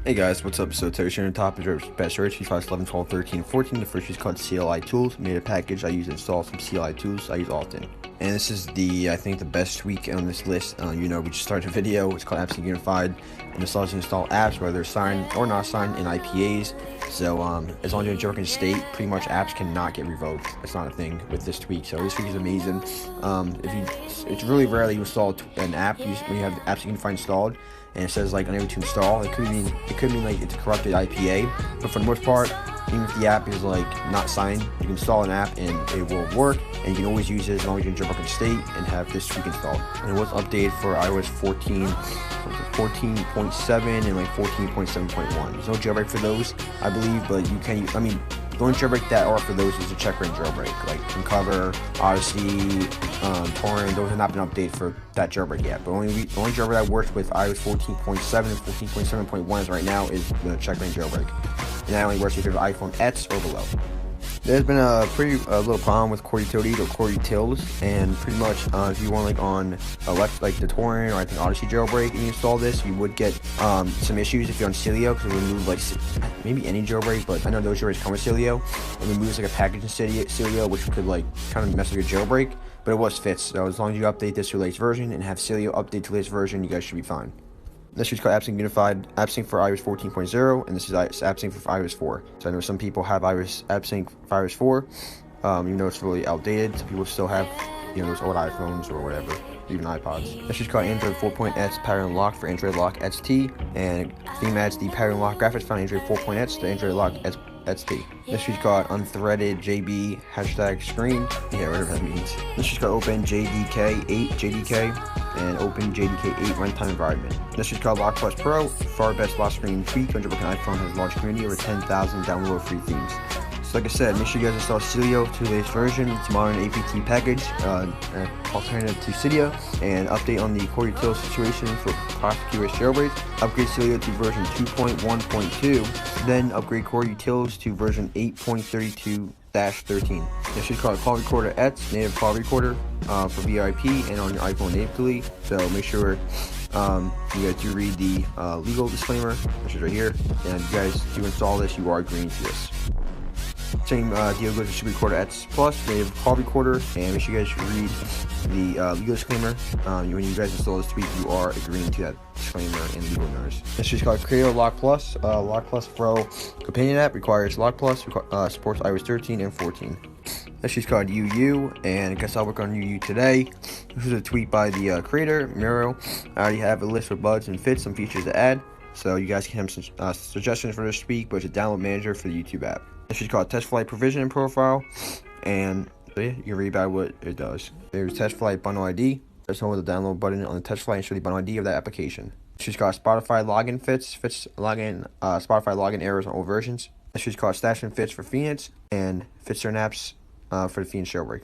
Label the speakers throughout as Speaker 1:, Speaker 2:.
Speaker 1: Hey guys, what's up? So today we're on top of your best search, files 11, 12, 13, and 14. The first is called CLI Tools. Made a package I use to install some CLI tools I use often. And this is I think the best tweak on this list. We just started a video. It's called Apps Unified. And it allows you to install apps, whether they're signed or not signed in IPAs. So as long as you're in Jailbreak state, pretty much apps cannot get revoked. That's not a thing with this tweak. So this tweak is amazing. It's really rare that you install an app when you have Apps Unified installed, and it says like unable to install. It could mean like it's a corrupted IPA, but for the most part, even if the app is like not signed, you can install an app and it will work, and you can always use it as long as you're in Jailbreak state and have this tweak installed. And it was updated for iOS 14.7 and like 14.7.1. There's no jailbreak for those, I believe, but you can. The only jailbreak that are for those is the Checkra1n jailbreak, like Unc0ver, Odyssey, Torrent. Those have not been updated for that jailbreak yet. But the only jailbreak that works with iOS 14.7 and 14.7.1 as right now is the Checkra1n jailbreak, and that only works if you have iPhone X or below. There's been a little problem with core utilities or core utils, and pretty much if you want like on like the Torrent or I think Odyssey jailbreak and you install this, you would get some issues if you're on Celio, because it would remove like maybe any jailbreak, but I know those jailbreaks come with Celio. It removes like a package in Celio, which could like kind of mess with your jailbreak, but it was fixed. So as long as you update this to the latest version and have Celio update to the latest version, you guys should be fine. This is called Apps Unified, AppSync for iOS 14.0, and this is AppSync for iOS 4. So I know some people have AppSync for iOS 4, even though it's really outdated. Some people still have, those old iPhones or whatever, even iPods. This is called Android 4.x Pattern Lock for Android Lock XT, and theme adds the Pattern Lock graphics found in Android 4.x to Android Lock XT. This is called Unthreaded JB #screen. Yeah, whatever that means. This is called Open JDK8 JDK and Open JDK8 runtime environment. This is called Lock Plus Pro. For our best lock screen tweak on Jailbreak iPhone has a large community, over 10,000 downloadable free themes. So like I said, make sure you guys install Celio to the latest version. It's a modern APT package, alternative to Cydia, and update on the core util situation for prosecutor's jailbreak. Upgrade Celio to version 2.1.2, then upgrade core utils to version 8.32-13. This is called Call Recorder X, native call recorder for VIP and on your iPhone natively. So make sure you guys do read the legal disclaimer, which is right here, and if you guys do install this, you are agreeing to this. Same deal goes with Super Recorder X Plus, native call recorder, and make sure you guys read the legal disclaimer. When you guys install this tweak, you are agreeing to that disclaimer and legal notice. This is called Creator Lock Plus. Lock Plus Pro companion app, requires Lock Plus, supports iOS 13 and 14. This is called UU, and I guess I'll work on UU today. This is a tweet by the creator, Miro. I already have a list of bugs and fits, some features to add, so you guys can have some suggestions for this tweak, but it's a download manager for the YouTube app. This is called Test Flight Provision Profile, and you can read about what it does. There's Test Flight Bundle ID. There's the download button on the Test Flight and show the bundle ID of that application. This is called Spotify Login Fits Spotify login errors on old versions. This is called Stash and Fits for Phoenix, and fits certain apps for the Phoenix jailbreak.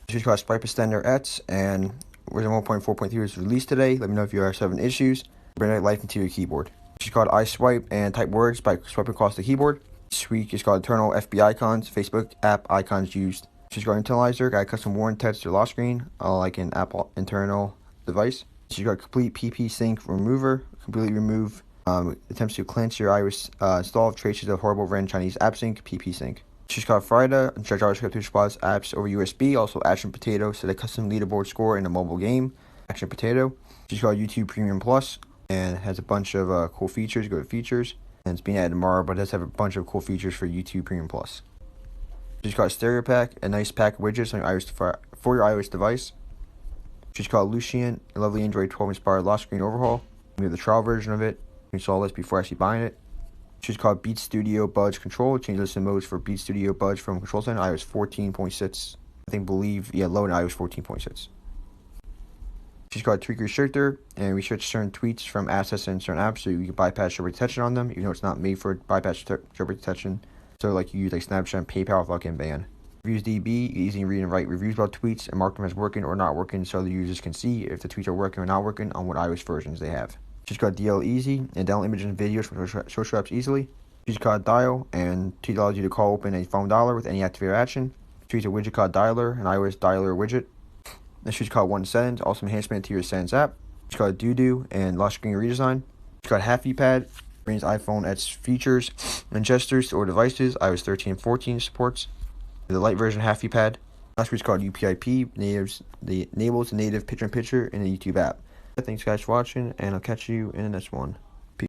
Speaker 1: This is called Swipe Extender X, and version 1.4.3 was released today. Let me know if you are having issues. Bring that life into your keyboard. This is called iSwipe and type words by swiping across the keyboard. This week is called Eternal FB Icons, Facebook app icons used. This is called Internalizer, got a custom warn text or lock screen, like an Apple internal device. This is called Complete PP Sync Remover, completely remove attempts to cleanse your iOS install of traces of horrible random Chinese app sync, PP Sync. This is called Frida, instruct JavaScript to response apps over USB, also Action Potato, set a custom leaderboard score in a mobile game, Action Potato. This is called YouTube Premium Plus, and has a bunch of cool features. Go to features, and it's being added tomorrow, but it does have a bunch of cool features for YouTube Premium Plus. This is called Stereo Pack, a nice pack of widgets on your for your iOS device. This is called Lucian, a lovely Android 12 inspired lock screen overhaul. We have the trial version of it. You can install this before actually buying it. Which is called Beat Studio Buds Control. Change listen modes for Beat Studio Buds from Control Center, iOS 14.6. Low in iOS 14.6. This is called Tweak Restrictor, and restrict certain tweets from assets and certain apps so you can bypass jailbreak detection on them, even though it's not made for bypass jailbreak detection. So like you use like Snapchat and PayPal without getting banned. Reviews DB, easy to read and write reviews about tweets and mark them as working or not working so the users can see if the tweets are working or not working on what iOS versions they have. Just got DL Easy and download images and videos from social apps easily. Widget card dial, and T allows you to call open a phone dialer with any activator action. Choose a widget card dialer, an iOS dialer widget. Next, widget card 1 send, also enhancement to your Sends app. Widget card doo and lock screen redesign. Widget card half VPad, brings iPhone X features and gestures to all devices. iOS 13 and 14 supports. The light version half VPad. Last widget called UPIP, enables native picture-in-picture in the YouTube app. Thanks guys for watching, and I'll catch you in the next one.